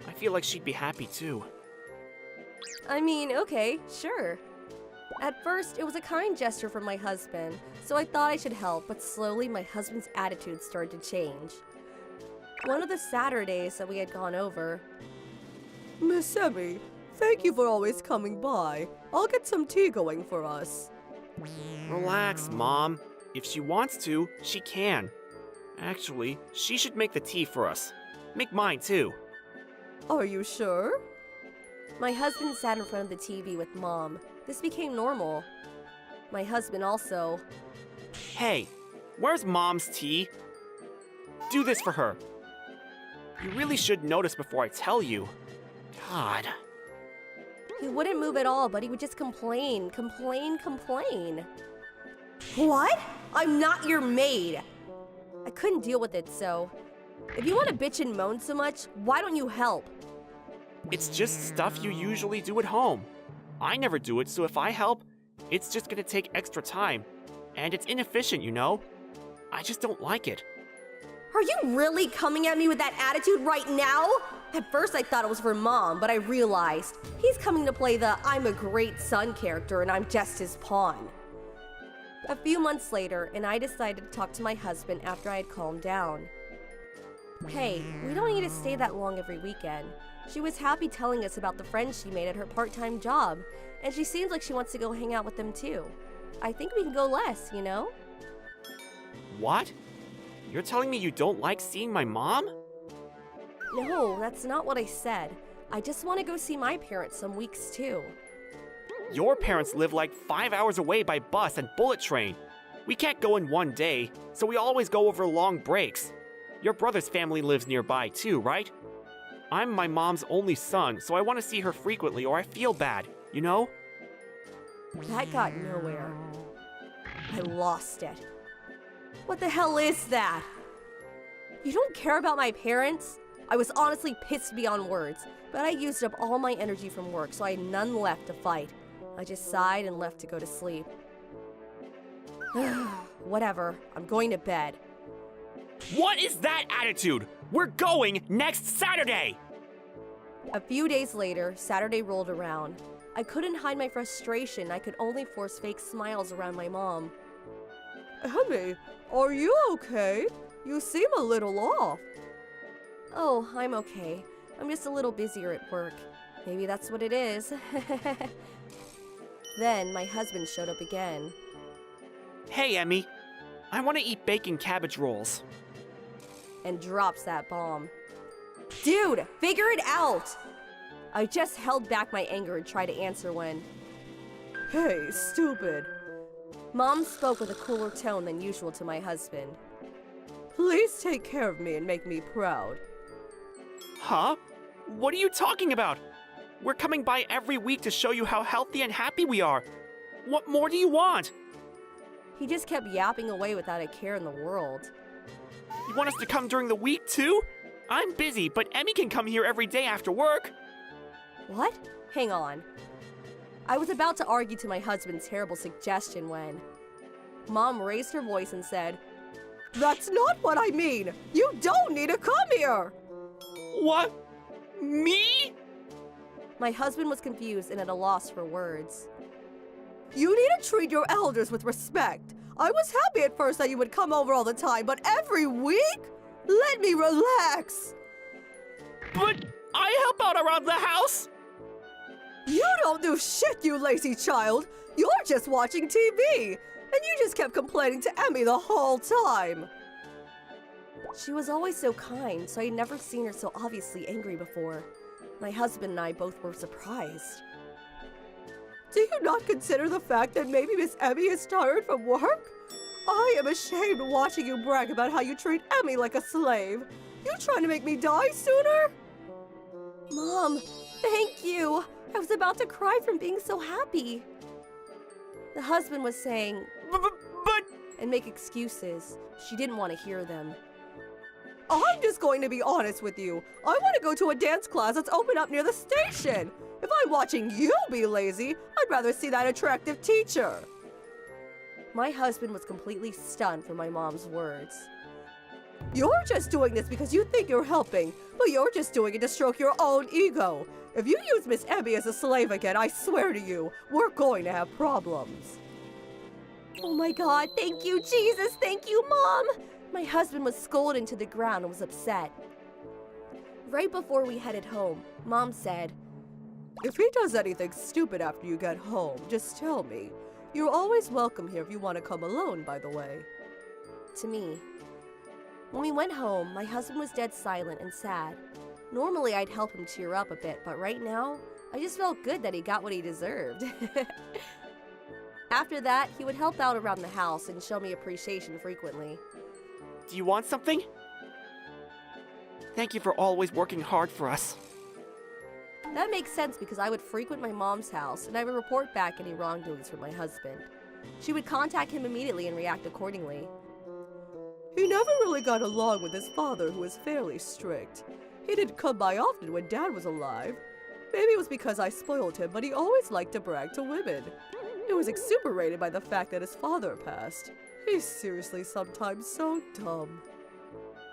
I feel like she'd be happy too. I mean, okay, sure. At first, it was a kind gesture from my husband, so I thought I should help, but slowly my husband's attitude started to change. One of the Saturdays that we had gone over, Miss Emmy, thank you for always coming by. I'll get some tea going for us. Relax, Mom. If she wants to, she can. Actually, she should make the tea for us. Make mine too. Are you sure? my husband sat in front of the TV with Mom. This became normal. My husband also. Hey, where's Mom's tea? Do this for her. You really should notice before I tell you. God. He wouldn't move at all, but he would just complain. What? I'm not your maid! I couldn't deal with it, so... If you want to bitch and moan so much, why don't you help? It's just stuff you usually do at home. I never do it, so if I help, it's just gonna take extra time. And it's inefficient, you know? I just don't like it. Are you really coming at me with that attitude right now? At first I thought it was for Mom, but I realized he's coming to play the I'm a great son character and I'm just his pawn. A few months later, and I decided to talk to my husband after I had calmed down. Hey, we don't need to stay that long every weekend. She was happy telling us about the friends she made at her part-time job, and she seems like she wants to go hang out with them too. I think we can go less, you know? What? You're telling me you don't like seeing my mom? No, that's not what I said. I just want to go see my parents some weeks too. Your parents live like 5 hours away by bus and bullet train. We can't go in one day, so we always go over long breaks. Your brother's family lives nearby too, right? I'm my mom's only son, so I want to see her frequently or I feel bad, you know? That got nowhere. I lost it. What the hell is that? You don't care about my parents? I was honestly pissed beyond words, but I used up all my energy from work, so I had none left to fight. I just sighed and left to go to sleep. Whatever, I'm going to bed. What is that attitude? We're going next Saturday! A few days later, Saturday rolled around. I couldn't hide my frustration. I could only force fake smiles around my mom. Emmy, are you okay? You seem a little off. Oh, I'm okay. I'm just a little busier at work. Maybe that's what it is. Then my husband showed up again. Hey, Emmy. I want to eat bacon cabbage rolls. And drops that bomb. Dude, figure it out! I just held back my anger and tried to answer when... Hey, stupid. Mom spoke with a cooler tone than usual to my husband. Please take care of me and make me proud. Huh? What are you talking about? We're coming by every week to show you how healthy and happy we are. What more do you want? He just kept yapping away without a care in the world. You want us to come during the week too? I'm busy, but Emmy can come here every day after work. What? Hang on. I was about to argue to my husband's terrible suggestion when... Mom raised her voice and said, That's not what I mean! You don't need to come here! What? Me? My husband was confused and at a loss for words. You need to treat your elders with respect. I was happy at first that you would come over all the time, but every week? Let me relax! But I help out around the house! You don't do shit, you lazy child! You're just watching TV! And you just kept complaining to Emmy the whole time! She was always so kind, so I'd never seen her so obviously angry before. My husband and I both were surprised. Do you not consider the fact that maybe Miss Emmy is tired from work? I am ashamed watching you brag about how you treat Emmy like a slave. You trying to make me die sooner? Mom, thank you! I was about to cry from being so happy. The husband was saying, But... and make excuses. She didn't want to hear them. I'm just going to be honest with you. I want to go to a dance class that's open up near the station. If I'm watching you be lazy, I'd rather see that attractive teacher. My husband was completely stunned from my mom's words. You're just doing this because you think you're helping, but you're just doing it to stroke your own ego. If you use Miss Emmy as a slave again, I swear to you, we're going to have problems. Oh my God, thank you, Jesus, thank you, Mom! My husband was scolded to the ground and was upset. Right before we headed home, Mom said, If he does anything stupid after you get home, just tell me. You're always welcome here if you want to come alone, by the way. To me. When we went home, my husband was dead silent and sad. Normally, I'd help him cheer up a bit, but right now, I just felt good that he got what he deserved. After that, he would help out around the house and show me appreciation frequently. Do you want something? Thank you for always working hard for us. That makes sense because I would frequent my mom's house and I would report back any wrongdoings from my husband. She would contact him immediately and react accordingly. He never really got along with his father, who was fairly strict. He didn't come by often when Dad was alive. Maybe it was because I spoiled him, but he always liked to brag to women. He was exuberated by the fact that his father passed. He's seriously sometimes so dumb.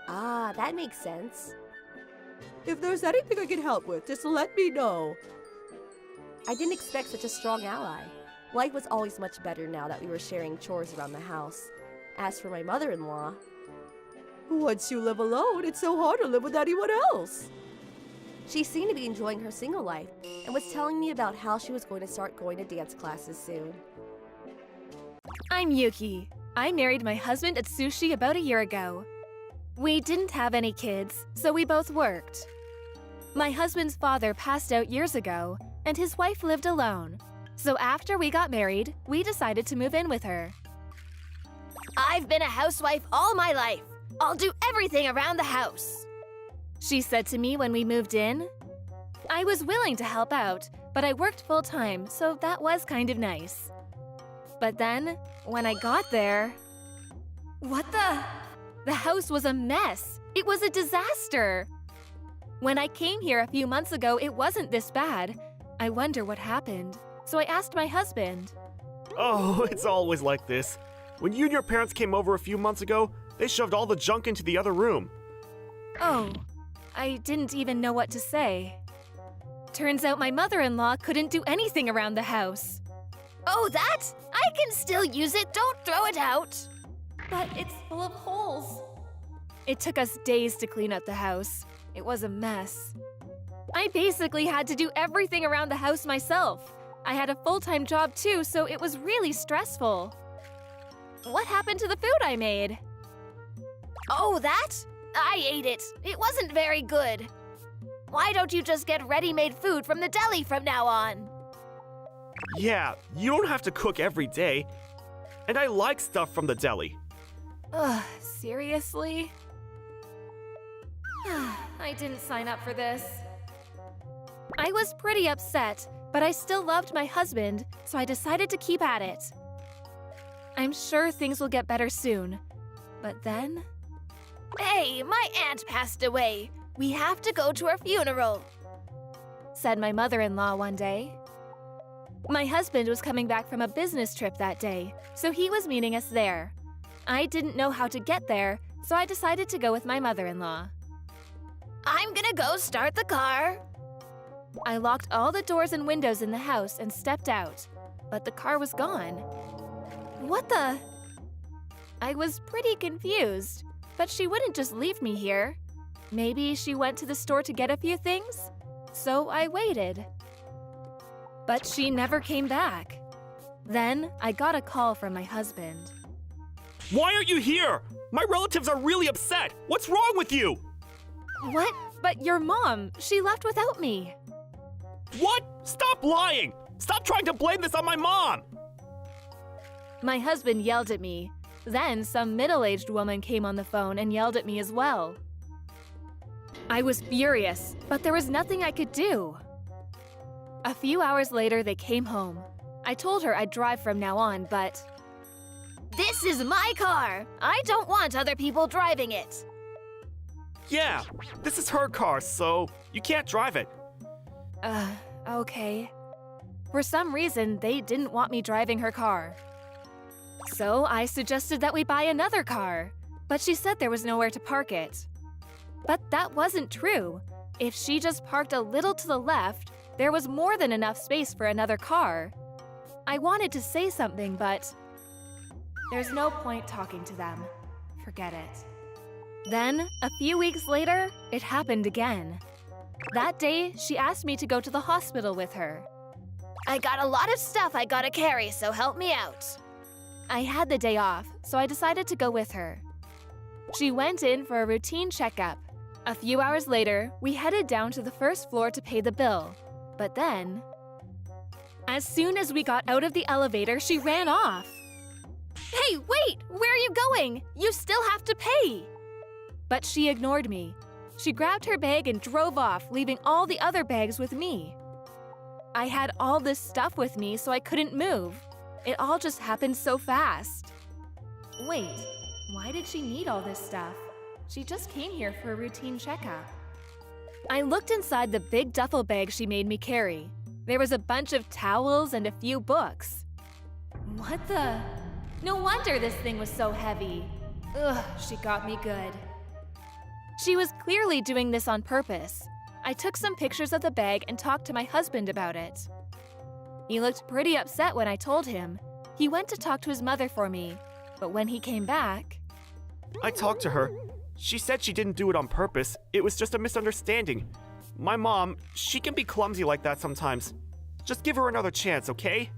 Ah, that makes sense. If there's anything I can help with, just let me know. I didn't expect such a strong ally. Life was always much better now that we were sharing chores around the house. As for my mother-in-law... Once you live alone, it's so hard to live with anyone else. She seemed to be enjoying her single life and was telling me about how she was going to start going to dance classes soon. I'm Yuki. I married my husband at Sushi about a year ago. We didn't have any kids, so we both worked. My husband's father passed out years ago, and his wife lived alone. So after we got married, we decided to move in with her. I've been a housewife all my life. I'll do everything around the house. She said to me when we moved in. I was willing to help out, but I worked full-time, so that was kind of nice. But then, when I got there… What the? The house was a mess. It was a disaster. When I came here a few months ago, it wasn't this bad. I wonder what happened. So I asked my husband. Oh, it's always like this. When you and your parents came over a few months ago, they shoved all the junk into the other room. Oh, I didn't even know what to say. Turns out my mother-in-law couldn't do anything around the house. Oh, that? I can still use it. Don't throw it out. But it's full of holes. It took us days to clean up the house. It was a mess. I basically had to do everything around the house myself. I had a full-time job too, so it was really stressful. What happened to the food I made? Oh, that? I ate it. It wasn't very good. Why don't you just get ready-made food from the deli from now on? Yeah, you don't have to cook every day. And I like stuff from the deli. Ugh, seriously? I didn't sign up for this. I was pretty upset, but I still loved my husband, so I decided to keep at it. I'm sure things will get better soon. But then… Hey, my aunt passed away. We have to go to her funeral, said my mother-in-law one day. My husband was coming back from a business trip that day, so he was meeting us there. I didn't know how to get there, so I decided to go with my mother-in-law. I'm gonna go start the car. I locked all the doors and windows in the house and stepped out, but the car was gone. What the? I was pretty confused, but she wouldn't just leave me here. Maybe she went to the store to get a few things? So I waited. But she never came back. Then I got a call from my husband. Why aren't you here? My relatives are really upset. What's wrong with you? What? But your mom, she left without me. What? Stop lying! Stop trying to blame this on my mom! My husband yelled at me. Then some middle-aged woman came on the phone and yelled at me as well. I was furious, but there was nothing I could do. A few hours later, they came home. I told her I'd drive from now on, but… This is my car. I don't want other people driving it. Yeah, this is her car, so you can't drive it. Okay. For some reason, they didn't want me driving her car. So I suggested that we buy another car, but she said there was nowhere to park it. But that wasn't true. If she just parked a little to the left, there was more than enough space for another car. I wanted to say something, but… There's no point talking to them. Forget it. Then, a few weeks later, it happened again. That day, she asked me to go to the hospital with her. I got a lot of stuff I gotta carry, so help me out. I had the day off, so I decided to go with her. She went in for a routine checkup. A few hours later, we headed down to the first floor to pay the bill. But then… As soon as we got out of the elevator, she ran off. Hey, wait! Where are you going? You still have to pay! But she ignored me. She grabbed her bag and drove off, leaving all the other bags with me. I had all this stuff with me, so I couldn't move. It all just happened so fast. Wait, why did she need all this stuff? She just came here for a routine checkup. I looked inside the big duffel bag she made me carry. There was a bunch of towels and a few books. What the? No wonder this thing was so heavy. Ugh, she got me good. She was clearly doing this on purpose. I took some pictures of the bag and talked to my husband about it. He looked pretty upset when I told him. He went to talk to his mother for me, but when he came back… I talked to her. She said she didn't do it on purpose. It was just a misunderstanding. My mom, she can be clumsy like that sometimes. Just give her another chance, okay?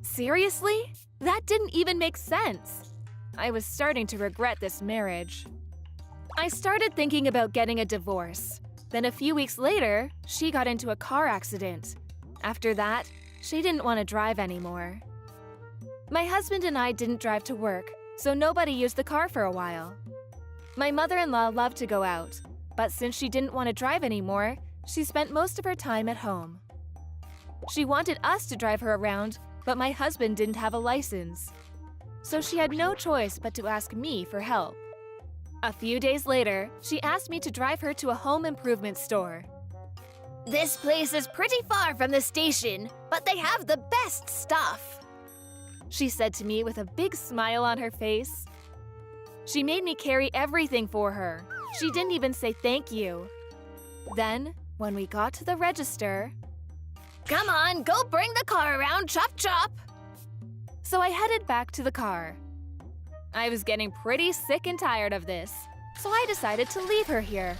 Seriously? That didn't even make sense. I was starting to regret this marriage. I started thinking about getting a divorce. Then a few weeks later, she got into a car accident. After that, she didn't want to drive anymore. My husband and I didn't drive to work, so nobody used the car for a while. My mother-in-law loved to go out, but since she didn't want to drive anymore, she spent most of her time at home. She wanted us to drive her around, but my husband didn't have a license. So she had no choice but to ask me for help. A few days later, she asked me to drive her to a home improvement store. This place is pretty far from the station, but they have the best stuff, she said to me with a big smile on her face. She made me carry everything for her. She didn't even say thank you. Then, when we got to the register, Come on, go bring the car around, chop chop! So I headed back to the car. I was getting pretty sick and tired of this, so I decided to leave her here.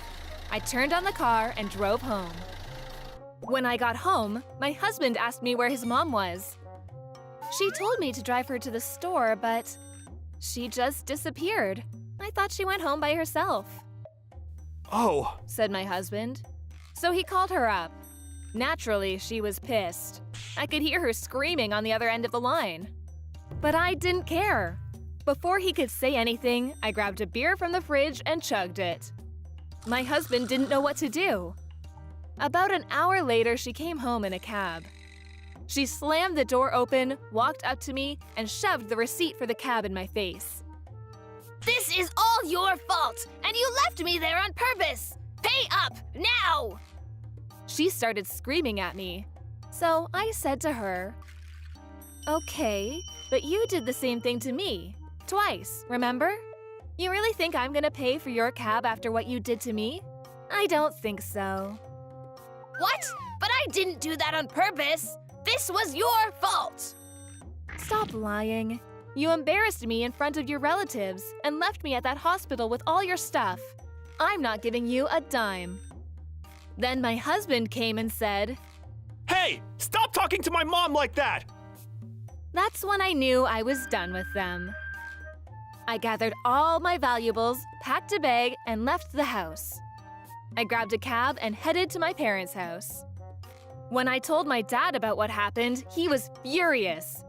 I turned on the car and drove home. When I got home, my husband asked me where his mom was. She told me to drive her to the store, but she just disappeared. I thought she went home by herself. Oh, Said my husband. So he called her up. Naturally, she was pissed. I could hear her screaming on the other end of the line. But I didn't care. Before he could say anything, I grabbed a beer from the fridge and chugged it. My husband didn't know what to do. About an hour later, she came home in a cab. She slammed the door open, walked up to me, and shoved the receipt for the cab in my face. This is all your fault, and you left me there on purpose! Pay up, now! She started screaming at me. So I said to her, "Okay, but you did the same thing to me. Twice, remember? You really think I'm gonna pay for your cab after what you did to me? I don't think so." What? But I didn't do that on purpose! This was your fault! Stop lying. You embarrassed me in front of your relatives and left me at that hospital with all your stuff. I'm not giving you a dime. Then my husband came and said, hey, stop talking to my mom like that! That's when I knew I was done with them. I gathered all my valuables, packed a bag, and left the house. I grabbed a cab and headed to my parents' house. When I told my dad about what happened, he was furious.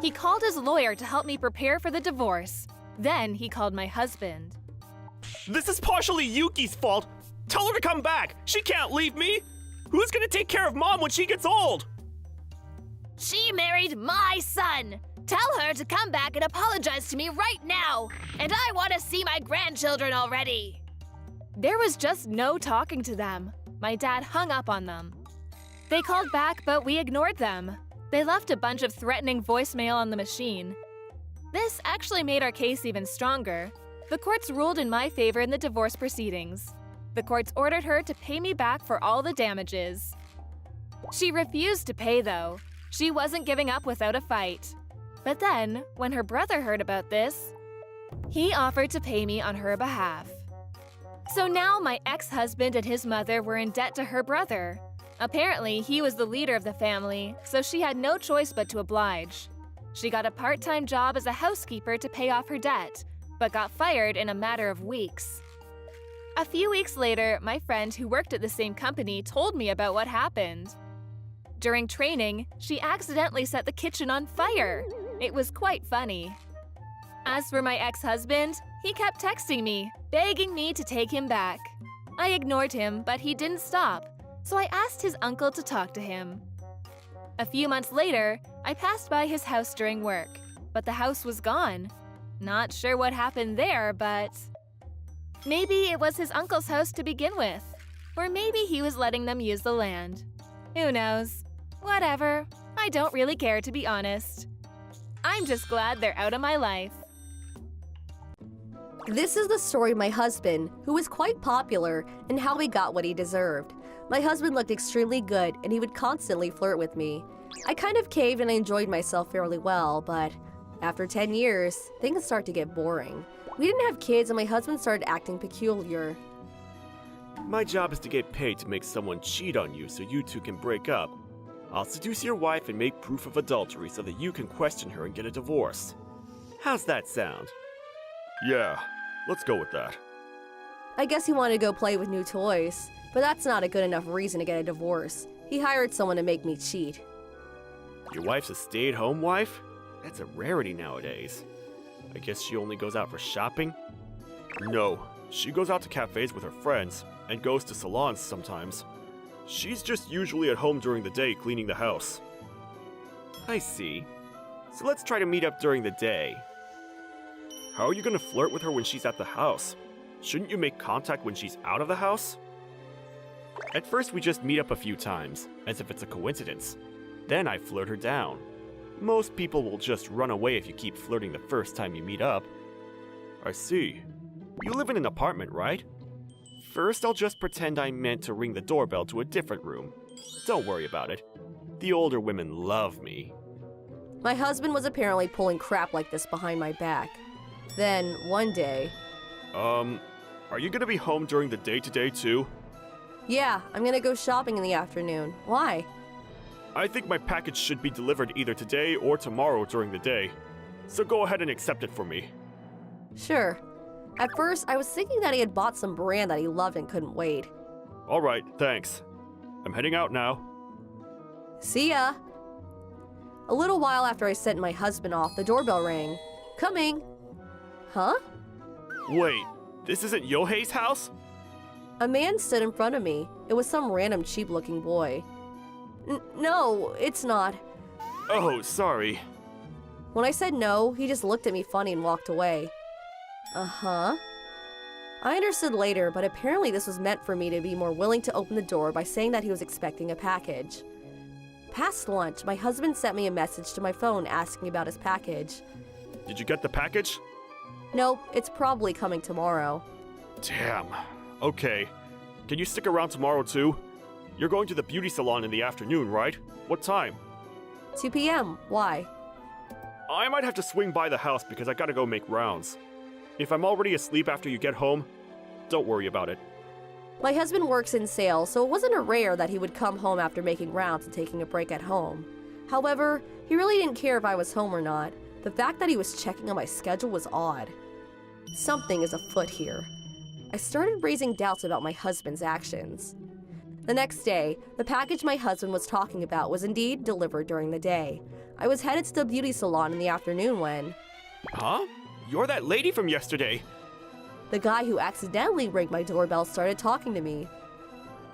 He called his lawyer to help me prepare for the divorce. Then he called my husband. This is partially Yuki's fault. Tell her to come back. She can't leave me. Who's gonna take care of mom when she gets old? She married my son! Tell her to come back and apologize to me right now! And I want to see my grandchildren already! There was just no talking to them. My dad hung up on them. They called back, but we ignored them. They left a bunch of threatening voicemail on the machine. This actually made our case even stronger. The courts ruled in my favor in the divorce proceedings. The courts ordered her to pay me back for all the damages. She refused to pay, though. She wasn't giving up without a fight. But then, when her brother heard about this, he offered to pay me on her behalf. So now my ex-husband and his mother were in debt to her brother. Apparently, he was the leader of the family, so she had no choice but to oblige. She got a part-time job as a housekeeper to pay off her debt, but got fired in a matter of weeks. A few weeks later, my friend who worked at the same company told me about what happened. During training, she accidentally set the kitchen on fire. It was quite funny. As for my ex-husband, he kept texting me, begging me to take him back. I ignored him, but he didn't stop, so I asked his uncle to talk to him. A few months later, I passed by his house during work, but the house was gone. Not sure what happened there, but maybe it was his uncle's house to begin with, or maybe he was letting them use the land. Who knows? Whatever. I don't really care, to be honest. I'm just glad they're out of my life. This is the story of my husband, who was quite popular, and how he got what he deserved. My husband looked extremely good, and he would constantly flirt with me. I kind of caved and I enjoyed myself fairly well, but after 10 years, things start to get boring. We didn't have kids, and my husband started acting peculiar. My job is to get paid to make someone cheat on you so you two can break up. I'll seduce your wife and make proof of adultery so that you can question her and get a divorce. How's that sound? Yeah, let's go with that. I guess he wanted to go play with new toys, but that's not a good enough reason to get a divorce. He hired someone to make me cheat. Your wife's a stay-at-home wife? That's a rarity nowadays. I guess she only goes out for shopping? No, she goes out to cafes with her friends and goes to salons sometimes. She's just usually at home during the day cleaning the house. I see. So let's try to meet up during the day. How are you gonna flirt with her when she's at the house? Shouldn't you make contact when she's out of the house? At first we just meet up a few times, as if it's a coincidence. Then I flirt her down. Most people will just run away if you keep flirting the first time you meet up. I see. You live in an apartment, right? First, I'll just pretend I meant to ring the doorbell to a different room. Don't worry about it. The older women love me. My husband was apparently pulling crap like this behind my back. Then, one day... Are you gonna be home during the day today too? Yeah, I'm gonna go shopping in the afternoon. Why? I think my package should be delivered either today or tomorrow during the day. So go ahead and accept it for me. Sure. At first, I was thinking that he had bought some brand that he loved and couldn't wait. Alright, thanks. I'm heading out now. See ya! A little while after I sent my husband off, the doorbell rang. Coming! Huh? Wait, this isn't Yohei's house? A man stood in front of me. It was some random cheap-looking boy. No, it's not. Oh, sorry. When I said no, he just looked at me funny and walked away. Uh-huh. I understood later, but apparently this was meant for me to be more willing to open the door by saying that he was expecting a package. Past lunch, my husband sent me a message to my phone asking about his package. Did you get the package? Nope, it's probably coming tomorrow. Damn. Okay. Can you stick around tomorrow too? You're going to the beauty salon in the afternoon, right? What time? 2 p.m. Why? I might have to swing by the house because I gotta go make rounds. If I'm already asleep after you get home, don't worry about it. My husband works in sales, so it wasn't a rare that he would come home after making rounds and taking a break at home. However, he really didn't care if I was home or not. The fact that he was checking on my schedule was odd. Something is afoot here. I started raising doubts about my husband's actions. The next day, the package my husband was talking about was indeed delivered during the day. I was headed to the beauty salon in the afternoon when... Huh? You're that lady from yesterday. The guy who accidentally rang my doorbell started talking to me.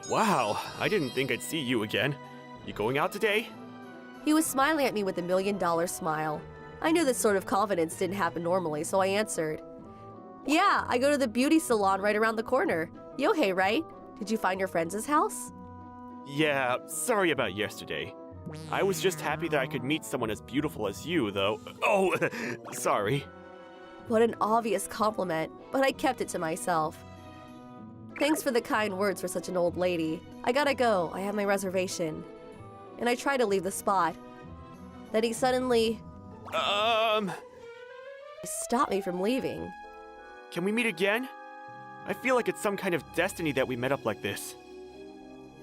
Wow, I didn't think I'd see you again. You going out today? He was smiling at me with a $1 million smile. I knew this sort of confidence didn't happen normally, so I answered. Yeah, I go to the beauty salon right around the corner. Yohei, right? Did you find your friend's house? Yeah, sorry about yesterday. I was just happy that I could meet someone as beautiful as you, though. Oh, sorry. What an obvious compliment, but I kept it to myself. Thanks for the kind words for such an old lady. I gotta go, I have my reservation. And I try to leave the spot. Then he suddenly... stopped me from leaving. Can we meet again? I feel like it's some kind of destiny that we met up like this.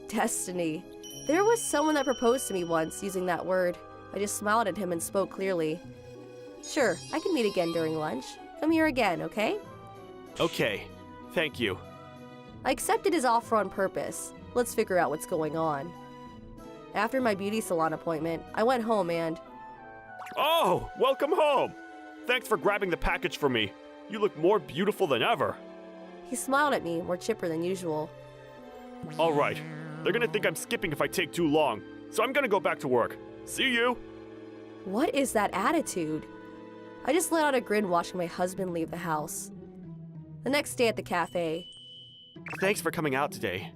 Destiny. There was someone that proposed to me once using that word. I just smiled at him and spoke clearly. Sure, I can meet again during lunch. Come here again, okay? Okay, thank you. I accepted his offer on purpose. Let's figure out what's going on. After my beauty salon appointment, I went home and... Oh, welcome home! Thanks for grabbing the package for me. You look more beautiful than ever. He smiled at me, more chipper than usual. All right, they're gonna think I'm skipping if I take too long, so I'm gonna go back to work. See you! What is that attitude? I just let out a grin watching my husband leave the house. The next day at the cafe, Thanks for coming out today.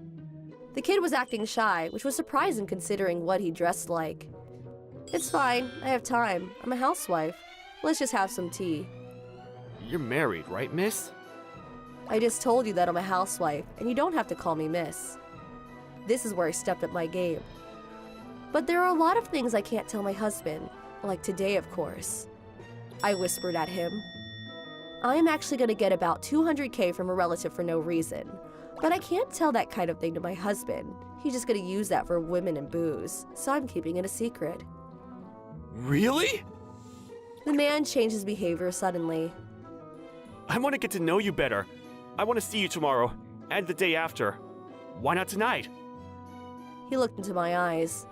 the kid was acting shy, which was surprising considering what he dressed like. It's fine, I have time. I'm a housewife. Let's just have some tea. You're married, right, miss? I just told you that I'm a housewife, and you don't have to call me miss. This is where I stepped up my game. But there are a lot of things I can't tell my husband, like today, of course. I whispered at him. I am actually going to get about $200K from a relative for no reason, but I can't tell that kind of thing to my husband. He's just going to use that for women and booze, so I'm keeping it a secret. Really? The man changed his behavior suddenly. I want to get to know you better. I want to see you tomorrow, and the day after. Why not tonight? He looked into my eyes.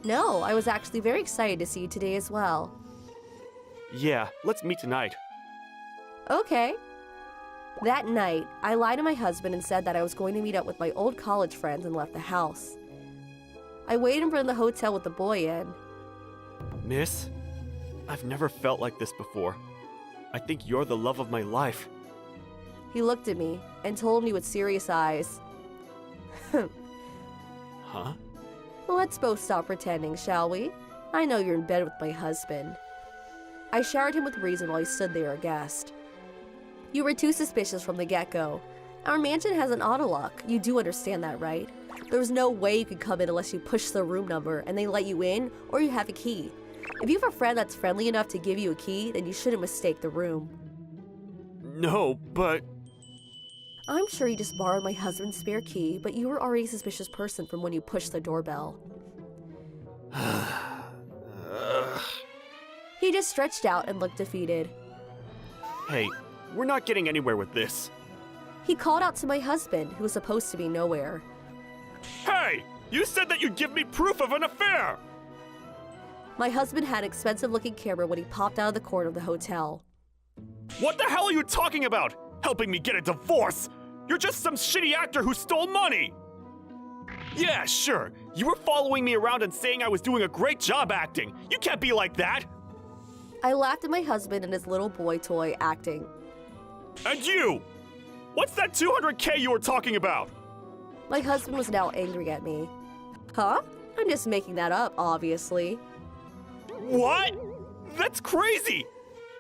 No, I was actually very excited to see you today as well. Yeah, let's meet tonight. Okay. That night, I lied to my husband and said that I was going to meet up with my old college friends and left the house. I waited in front of the hotel with the boy in. Miss, I've never felt like this before. I think you're the love of my life. He looked at me and told me with serious eyes, Huh? "Let's both stop pretending, shall we? I know you're in bed with my husband." I showered him with reason while he stood there aghast. "You were too suspicious from the get-go. Our mansion has an auto lock. You do understand that, right? There's no way you could come in unless you push the room number and they let you in, or you have a key. If you have a friend that's friendly enough to give you a key, then you shouldn't mistake the room." No, but... I'm sure you just borrowed my husband's spare key, but you were already a suspicious person from when you pushed the doorbell. He just stretched out and looked defeated. Hey, we're not getting anywhere with this. He called out to my husband, who was supposed to be nowhere. Hey! You said that you'd give me proof of an affair! My husband had an expensive-looking camera when he popped out of the corner of the hotel. What the hell are you talking about? Helping me get a divorce? You're just some shitty actor who stole money! Yeah, sure. You were following me around and saying I was doing a great job acting. You can't be like that! I laughed at my husband and his little boy toy acting. And you! What's that 200K you were talking about? My husband was now angry at me. Huh? I'm just making that up, obviously. What? That's crazy!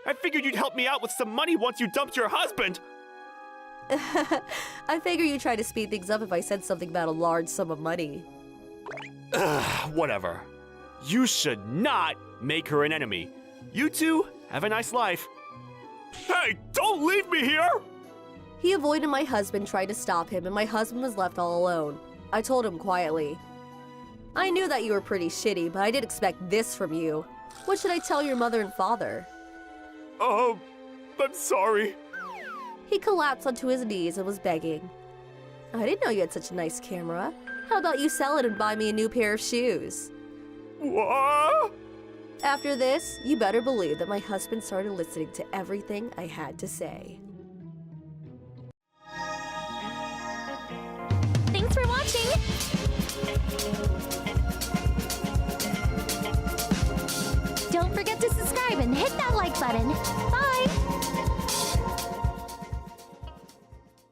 I figured you'd help me out with some money once you dumped your husband! I figure you tried to speed things up if I said something about a large sum of money. Whatever. You should not make her an enemy. You two, have a nice life. Hey, don't leave me here! He avoided my husband, tried to stop him, and my husband was left all alone. I told him quietly, "I knew that you were pretty shitty, but I didn't expect this from you. What should I tell your mother and father?" I'm sorry. He collapsed onto his knees and was begging. "I didn't know you had such a nice camera. How about you sell it and buy me a new pair of shoes?" What? After this, you better believe that my husband started listening to everything I had to say. Thanks for watching! Don't forget to subscribe and hit that like button. Bye!